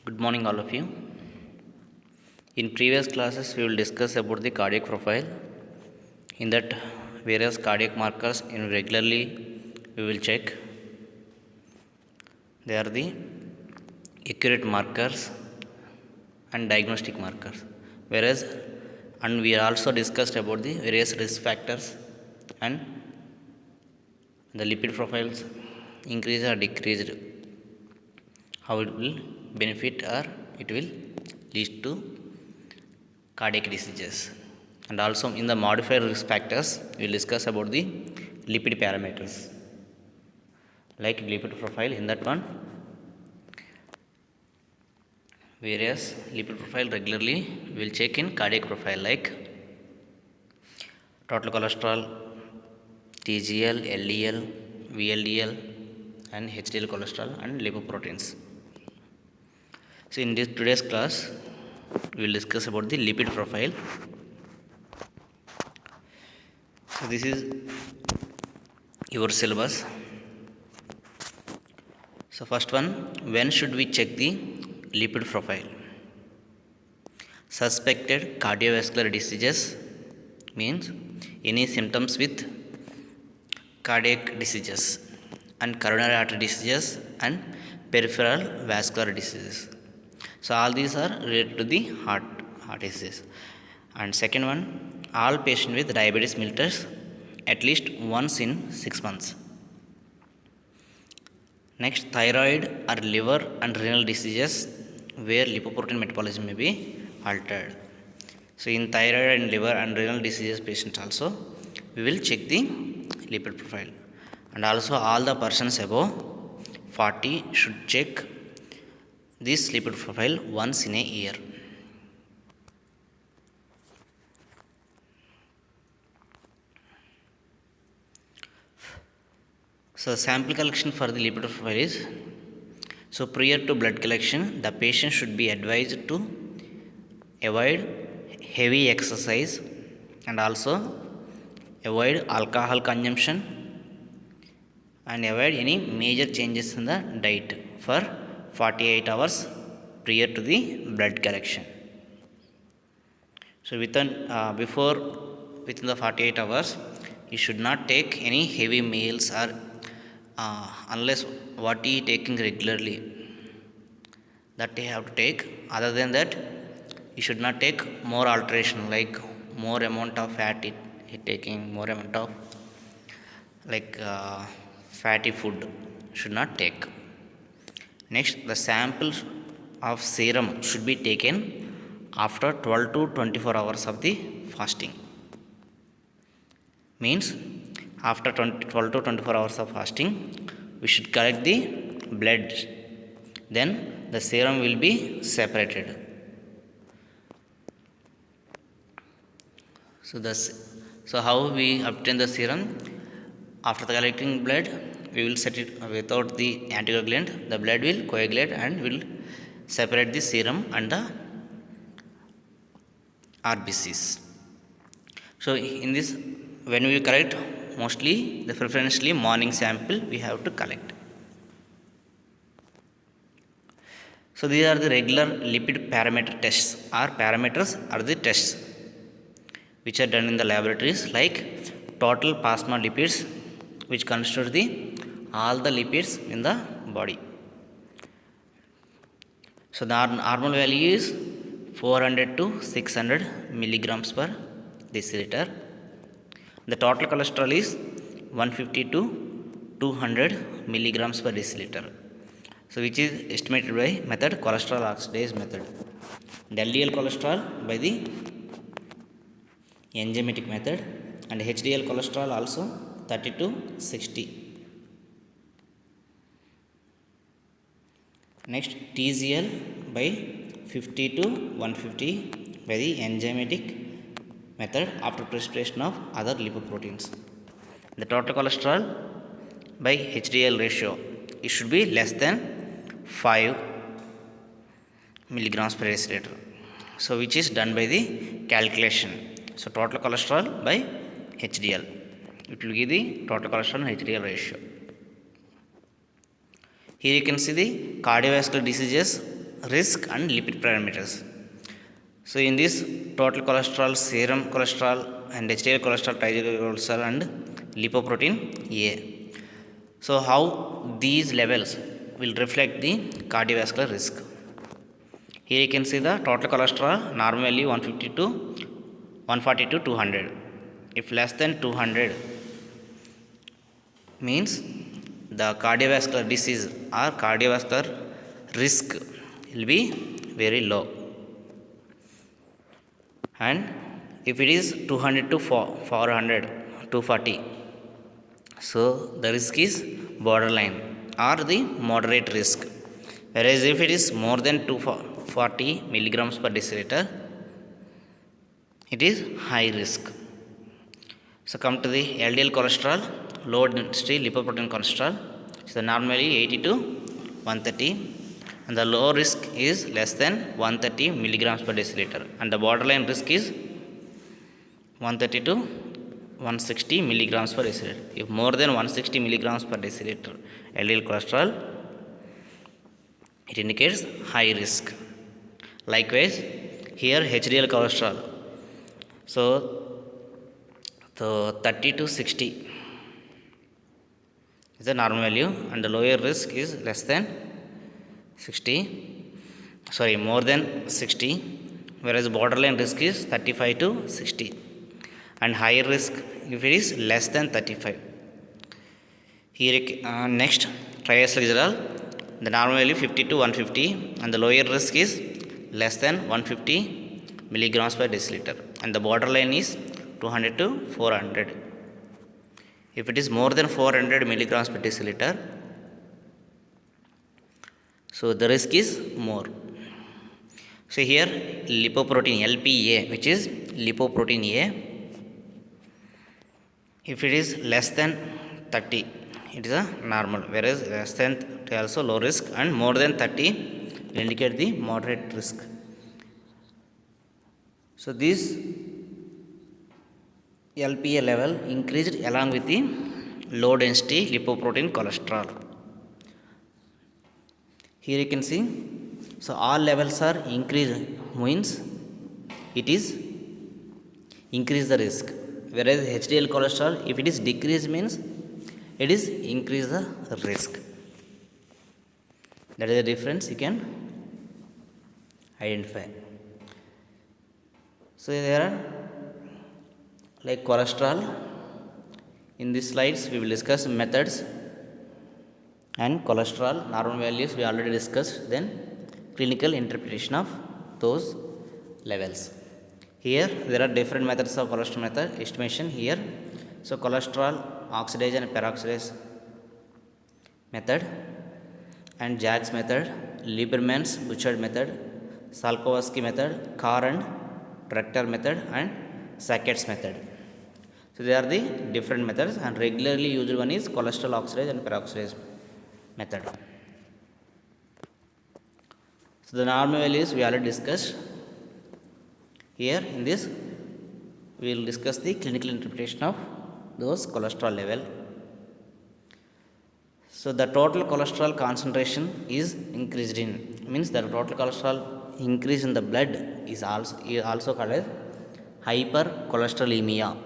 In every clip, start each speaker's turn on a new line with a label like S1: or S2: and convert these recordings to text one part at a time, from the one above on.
S1: Good morning, all of you. In previous classes, we will discuss about the cardiac profile. In that, various cardiac markers in regularly we will check. They are the accurate markers and diagnostic markers. And we also discussed about the various risk factors and the lipid profiles increased or decreased, how it will benefit or it will lead to cardiac diseases. And also in the modified risk factors, we will discuss about the lipid parameters like lipid profile. In that one, various lipid profile regularly we will check in cardiac profile like total cholesterol, TGL, LDL, VLDL, and HDL cholesterol and lipoproteins. So in this today's class, we will discuss about the lipid profile. So this is your syllabus. So first one, when should we check the lipid profile? Suspected cardiovascular diseases means any symptoms with cardiac diseases and coronary artery diseases and peripheral vascular diseases. So all these are related to the heart disease. And second one, all patients with diabetes mellitus at least once in 6 months. Next, thyroid or liver and renal diseases where lipoprotein metabolism may be altered. So in thyroid and liver and renal diseases patients also, we will check the lipid profile. And also all the persons above 40 should check this lipid profile once in a year. So sample collection for the lipid profile is, so prior to blood collection, the patient should be advised to avoid heavy exercise and also avoid alcohol consumption and avoid any major changes in the diet for 48 hours prior to the blood collection. So within the 48 hours, you should not take any heavy meals or unless what he taking regularly, that you have to take. Other than that, you should not take more alteration like more amount of fat taking, more amount of like fatty food should not take. Next, the samples of serum should be taken after 12 to 24 hours of the fasting. Means after 12 to 24 hours of fasting, we should collect the blood. Then the serum will be separated. So how we obtain the serum? After collecting blood, we will set it without the anticoagulant. The blood will coagulate and will separate the serum and the RBCs. So in this, when we collect, mostly the preferentially morning sample we have to collect. So these are the regular lipid parameter tests, or parameters are the tests which are done in the laboratories like total plasma lipids, which constitute the all the lipids in the body. So the normal value is 400 to 600 milligrams per deciliter. The total cholesterol is 150 to 200 milligrams per deciliter. So which is estimated by method cholesterol oxidase method. The LDL cholesterol by the enzymatic method, and HDL cholesterol also 30 to 60. Next, TGL by 50 to 150 by the enzymatic method after precipitation of other lipoproteins. The total cholesterol by HDL ratio, it should be less than 5 milligrams per deciliter. So which is done by the calculation. So total cholesterol by HDL, it will give the total cholesterol and HDL ratio. Here you can see the cardiovascular diseases risk and lipid parameters. So in this total cholesterol, serum cholesterol and HDL cholesterol, triglyceride cholesterol and lipoprotein A. So how these levels will reflect the cardiovascular risk. Here you can see the total cholesterol normal value 150 to 140 to 200. If less than 200 means the cardiovascular disease or cardiovascular risk will be very low. And if it is 200 to 400, 240, so the risk is borderline or the moderate risk. Whereas if it is more than 240 milligrams per deciliter, it is high risk. So come to the LDL cholesterol, low density lipoprotein cholesterol. So normally 80 to 130, and the low risk is less than 130 milligrams per deciliter, and the borderline risk is 130 to 160 milligrams per deciliter. If more than 160 milligrams per deciliter LDL cholesterol, it indicates high risk. Likewise, here HDL cholesterol. So 30 to 60 is the normal value, and the lower risk is less than 60, more than 60, whereas borderline risk is 35 to 60, and higher risk if it is less than 35. Here next, triglyceride, the normal value 50 to 150, and the lower risk is less than 150 milligrams per deciliter, and the borderline is 200 to 400. If it is more than 400 milligrams per deciliter, so the risk is more. So here lipoprotein LPA, which is lipoprotein A, if it is less than 30, it is a normal, whereas less than 30 also low risk, and more than 30 will indicate the moderate risk. So this LPA level increased along with the low density lipoprotein cholesterol. Here you can see, so all levels are increased, means it is increase the risk, whereas HDL cholesterol, if it is decreased, means it is increase the risk. That is the difference you can identify. So there are like cholesterol. In these slides we will discuss methods, and cholesterol normal values we already discussed, then clinical interpretation of those levels. Here there are different methods of cholesterol method estimation here. So cholesterol oxidase and peroxidase method, and Jack's method, Lieberman's Bouchard method, Salkowski method, Carr and Trechter method, and Sackett's method. So they are the different methods, and regularly used one is cholesterol oxidase and peroxidase method. So the normal values we already discussed. Here in this we will discuss the clinical interpretation of those cholesterol level. So the total cholesterol concentration is increased in, means the total cholesterol increase in the blood is also called as hypercholesterolemia.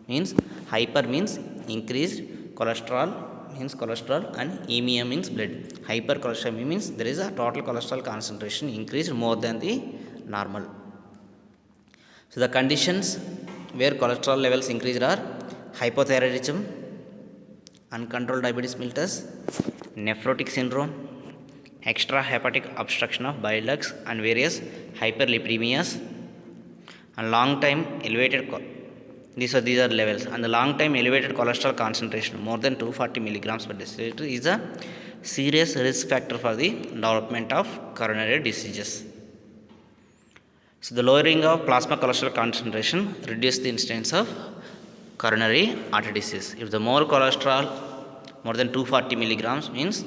S1: Means hyper means increased, cholesterol means cholesterol, and emia means blood. Hypercholesterolemia means there is a total cholesterol concentration increased more than the normal. So the conditions where cholesterol levels increased are hypothyroidism, uncontrolled diabetes mellitus, nephrotic syndrome, extrahepatic obstruction of bile ducts, and various hyperlipidemias, and long time elevated these are levels, and the long time elevated cholesterol concentration more than 240 milligrams per deciliter is a serious risk factor for the development of coronary diseases. So the lowering of plasma cholesterol concentration reduces the incidence of coronary artery disease. If the more cholesterol more than 240 milligrams means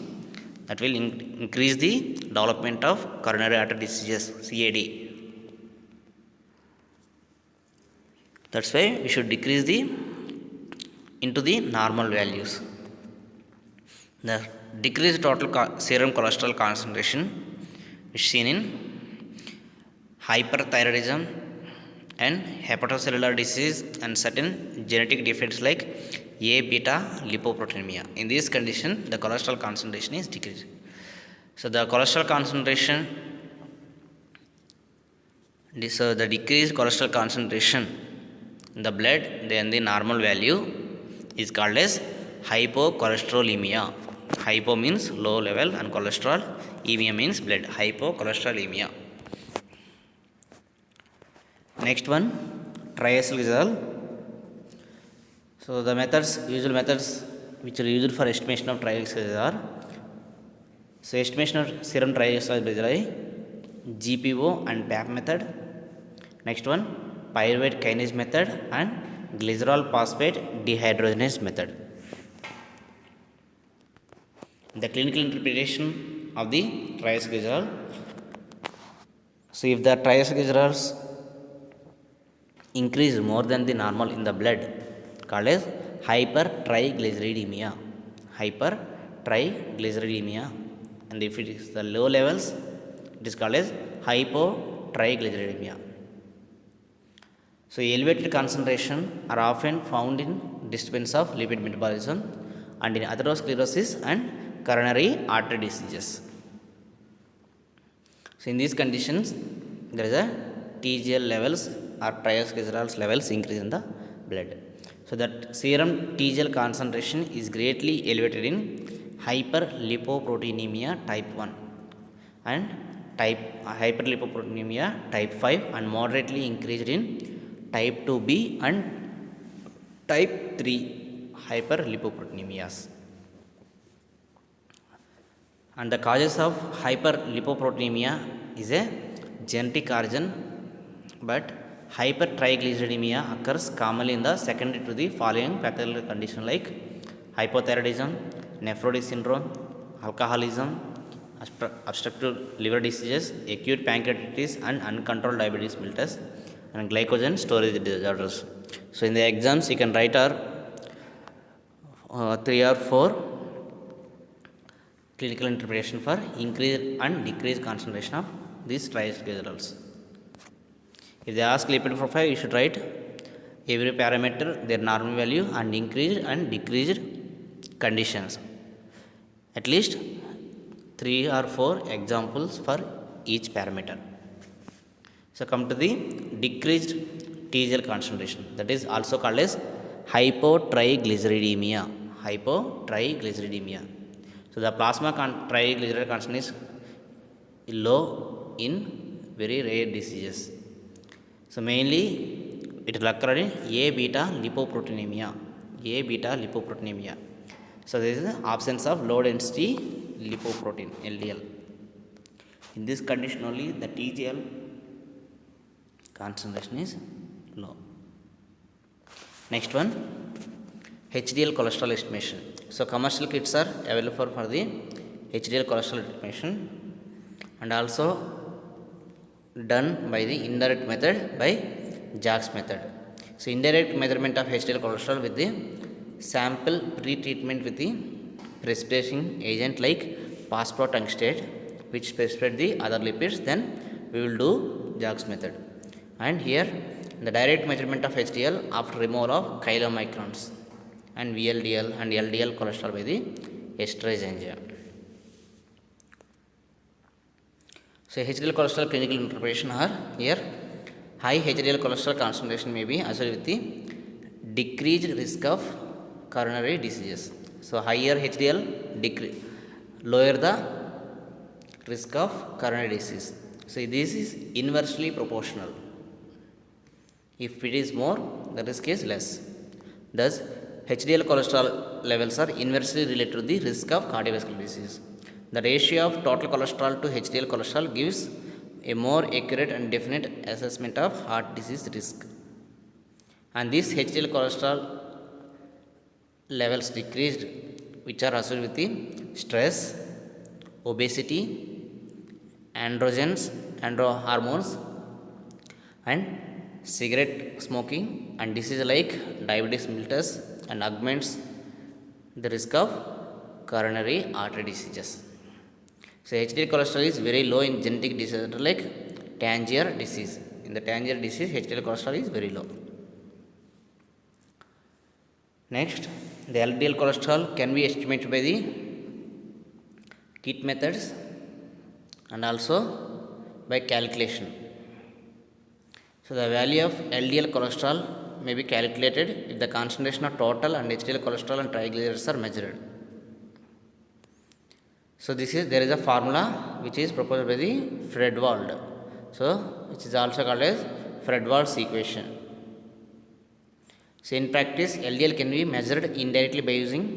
S1: that will increase the development of coronary artery diseases, CAD. That's why we should decrease into the normal values. The decreased total serum cholesterol concentration which is seen in hyperthyroidism and hepatocellular disease and certain genetic defects like A beta lipoproteinemia. In this condition, the cholesterol concentration is decreased. So the cholesterol concentration, the decreased cholesterol concentration in the blood than the normal value is called as hypocholesterolemia. Hypo means low level and cholesterol, emia means blood, hypocholesterolemia. Next one, triacylglycerol. So the usual methods which are used for estimation of triacylglycerol are, so estimation of serum triacylglycerol, GPO and PAP method. Next one, pyruvate kinase method and glycerol phosphate dehydrogenase method. The clinical interpretation of the triacylglycerol. So if the triacylglycerols increase more than the normal in the blood, called as hypertriglyceridemia. Hypertriglyceridemia. And if it is the low levels, it is called as hypotriglyceridemia. So elevated concentration are often found in disturbance of lipid metabolism and in atherosclerosis and coronary artery diseases. So in these conditions, there is a TGL levels or triacylglycerol levels increase in the blood. So that serum TGL concentration is greatly elevated in hyperlipoproteinemia type 1 and hyperlipoproteinemia type 5 and moderately increased in type 2b and type 3 hyperlipoproteinemias. And the causes of hyperlipoproteinemia is a genetic origin, but hypertriglyceridemia occurs commonly in the secondary to the following pathological conditions like hypothyroidism, nephrotic syndrome, alcoholism, obstructive liver diseases, acute pancreatitis and uncontrolled diabetes mellitus and glycogen storage disorders. So in the exams you can write 3 or 4 clinical interpretation for increased and decreased concentration of these triacylglycerols. If they ask lipid profile, you should write every parameter, their normal value and increased and decreased conditions. At least 3 or 4 examples for each parameter. So come to the decreased TGL concentration, that is also called as hypotriglyceridemia. Hypotriglyceridemia. So the plasma triglyceride concentration is low in very rare diseases. So mainly it will occur in A beta lipoproteinemia. A beta lipoproteinemia. So there is the absence of low density lipoprotein LDL. In this condition only the TGL concentration is low. Next one, HDL cholesterol estimation. So commercial kits are available for the HDL cholesterol estimation and also done by the indirect method by JAX method. So indirect measurement of HDL cholesterol with the sample pre-treatment with the precipitating agent like phosphotungstate which precipitate the other lipids, then we will do JAX method. And here the direct measurement of HDL after removal of chylomicrons and VLDL and LDL cholesterol by the esterase enzyme. So HDL cholesterol clinical interpretation are here. High HDL cholesterol concentration may be associated with the decreased risk of coronary diseases. So higher HDL lower the risk of coronary disease. So this is inversely proportional. If it is more, the risk is less. Thus, HDL cholesterol levels are inversely related to the risk of cardiovascular disease. The ratio of total cholesterol to HDL cholesterol gives a more accurate and definite assessment of heart disease risk. And these HDL cholesterol levels decreased, which are associated with the stress, obesity, androgens, androhormones, and cigarette smoking and diseases like diabetes mellitus and augments the risk of coronary artery diseases. So HDL cholesterol is very low in genetic disorder like Tangier disease. In the Tangier disease, HDL cholesterol is very low. Next, the LDL cholesterol can be estimated by the kit methods and also by calculation. So the value of LDL cholesterol may be calculated if the concentration of total and HDL cholesterol and triglycerides are measured. So there is a formula which is proposed by the Fredwald. So which is also called as Fredwald's equation. So in practice, LDL can be measured indirectly by using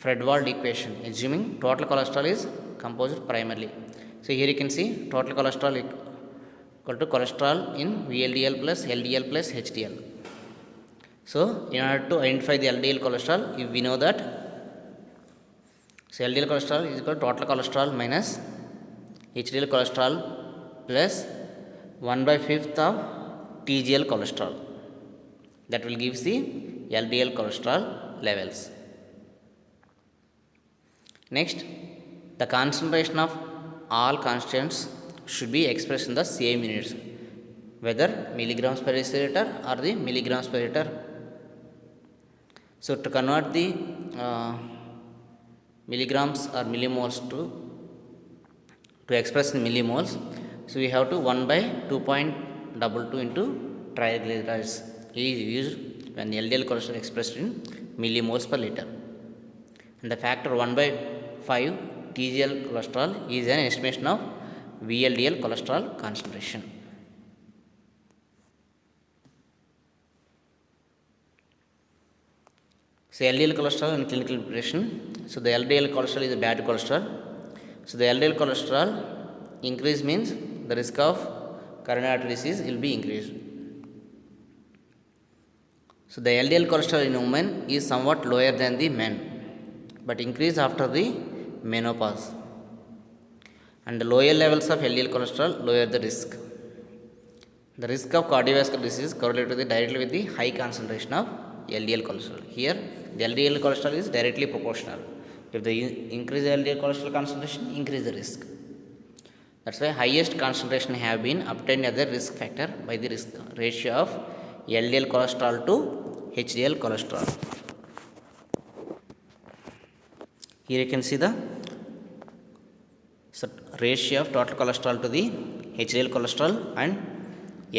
S1: Fredwald equation, assuming total cholesterol is composed primarily. So here you can see total cholesterol equal to cholesterol in VLDL plus LDL plus HDL. So in order to identify the LDL cholesterol, we know that so LDL cholesterol is equal to total cholesterol minus HDL cholesterol plus 1/5 of TGL cholesterol. That will give the LDL cholesterol levels. Next, the concentration of all constants should be expressed in the same units, whether milligrams per deciliter or the milligrams per liter. So to convert the milligrams or millimoles to express in millimoles, so we have to 1/2.22 into triglycerides is used when the LDL cholesterol expressed in millimoles per liter, and the factor 1/5 TGL cholesterol is an estimation of VLDL cholesterol concentration. So LDL cholesterol in clinical preparation. So the LDL cholesterol is a bad cholesterol. So the LDL cholesterol increase means the risk of coronary artery disease will be increased. So the LDL cholesterol in women is somewhat lower than the men, but increase after the menopause. And the lower levels of LDL cholesterol lower the risk. The risk of cardiovascular disease correlated directly with the high concentration of LDL cholesterol. Here, the LDL cholesterol is directly proportional. If the increase the LDL cholesterol concentration, increase the risk. That's why highest concentration have been obtained as a risk factor by the risk ratio of LDL cholesterol to HDL cholesterol. Here you can see the ratio of total cholesterol to the HDL cholesterol and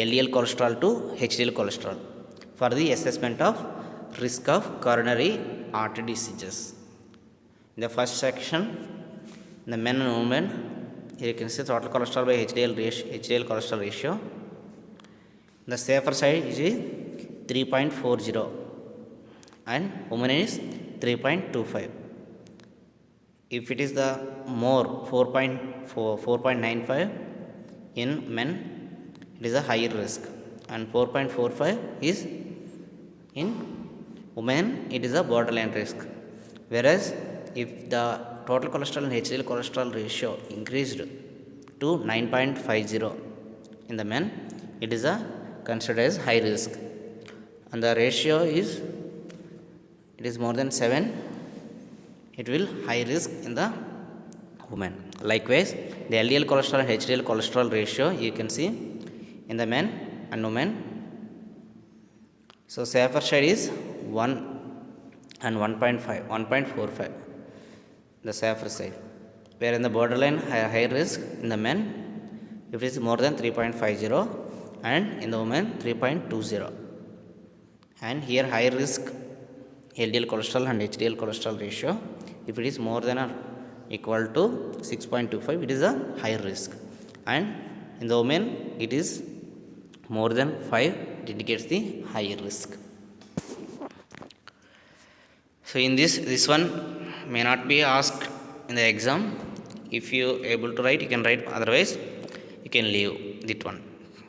S1: LDL cholesterol to HDL cholesterol for the assessment of risk of coronary artery diseases. In the first section, the men and women, here you can see total cholesterol by HDL cholesterol ratio. The safer side is 3.40 and women is 3.25. If it is the more 4.95 in men, it is a higher risk, and 4.45 is in women, it is a borderline risk. Whereas if the total cholesterol and HDL cholesterol ratio increased to 9.50 in the men, it is a considered as high risk, and the ratio is more than 7, it will high risk in the women. Likewise, the LDL cholesterol and HDL cholesterol ratio you can see in the men and women. So safer side is 1 and 1.45, the safer side, where in the borderline high risk in the men, if it is more than 3.50, and in the women 3.20. And here high risk LDL cholesterol and HDL cholesterol ratio, if it is more than or equal to 6.25, it is a high risk, and in the women it is more than 5, it indicates the higher risk. So in this one may not be asked in the exam. If you able to write, you can write, otherwise you can leave that one.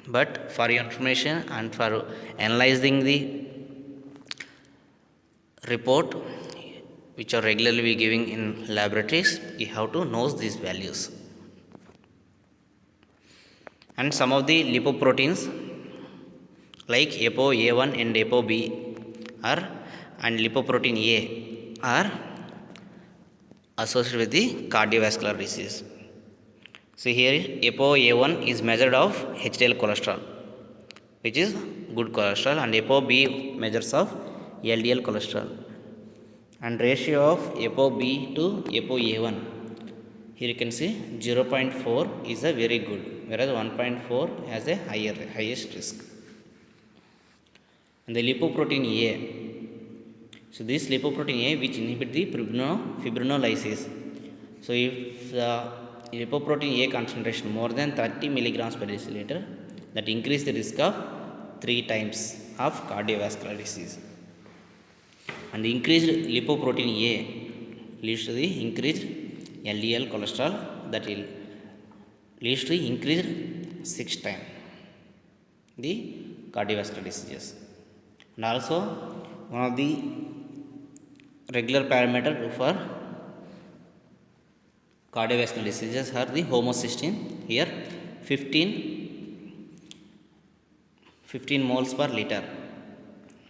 S1: But for your information and for analyzing the report which are regularly giving in laboratories, you have to know these values. And some of the lipoproteins like ApoA1 and ApoB are, and lipoprotein A are associated with the cardiovascular disease. See here, ApoA1 is measured of HDL cholesterol, which is good cholesterol, and ApoB measures of LDL cholesterol, and ratio of ApoB to ApoA1. Here you can see 0.4 is a very good, whereas 1.4 has a highest risk. And the lipoprotein A. So this lipoprotein A which inhibit the fibrinolysis. So if the lipoprotein A concentration more than 30 milligrams per deciliter, that increase the risk of 3 times of cardiovascular disease. And the increased lipoprotein A leads to the increased LDL cholesterol, that will leads to increased 6 times the cardiovascular diseases. And also one of the regular parameter for cardiovascular diseases are the homocysteine. Here 15 moles per liter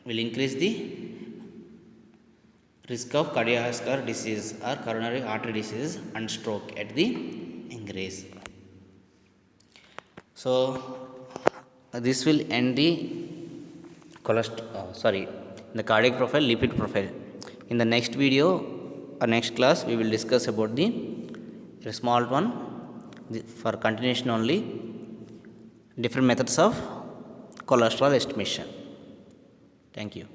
S1: will increase the risk of cardiovascular disease or coronary artery disease and stroke at the young age. So this will end the the cardiac profile, lipid profile. In the next video or next class, we will discuss about the small one, for continuation only, different methods of cholesterol estimation. Thank you.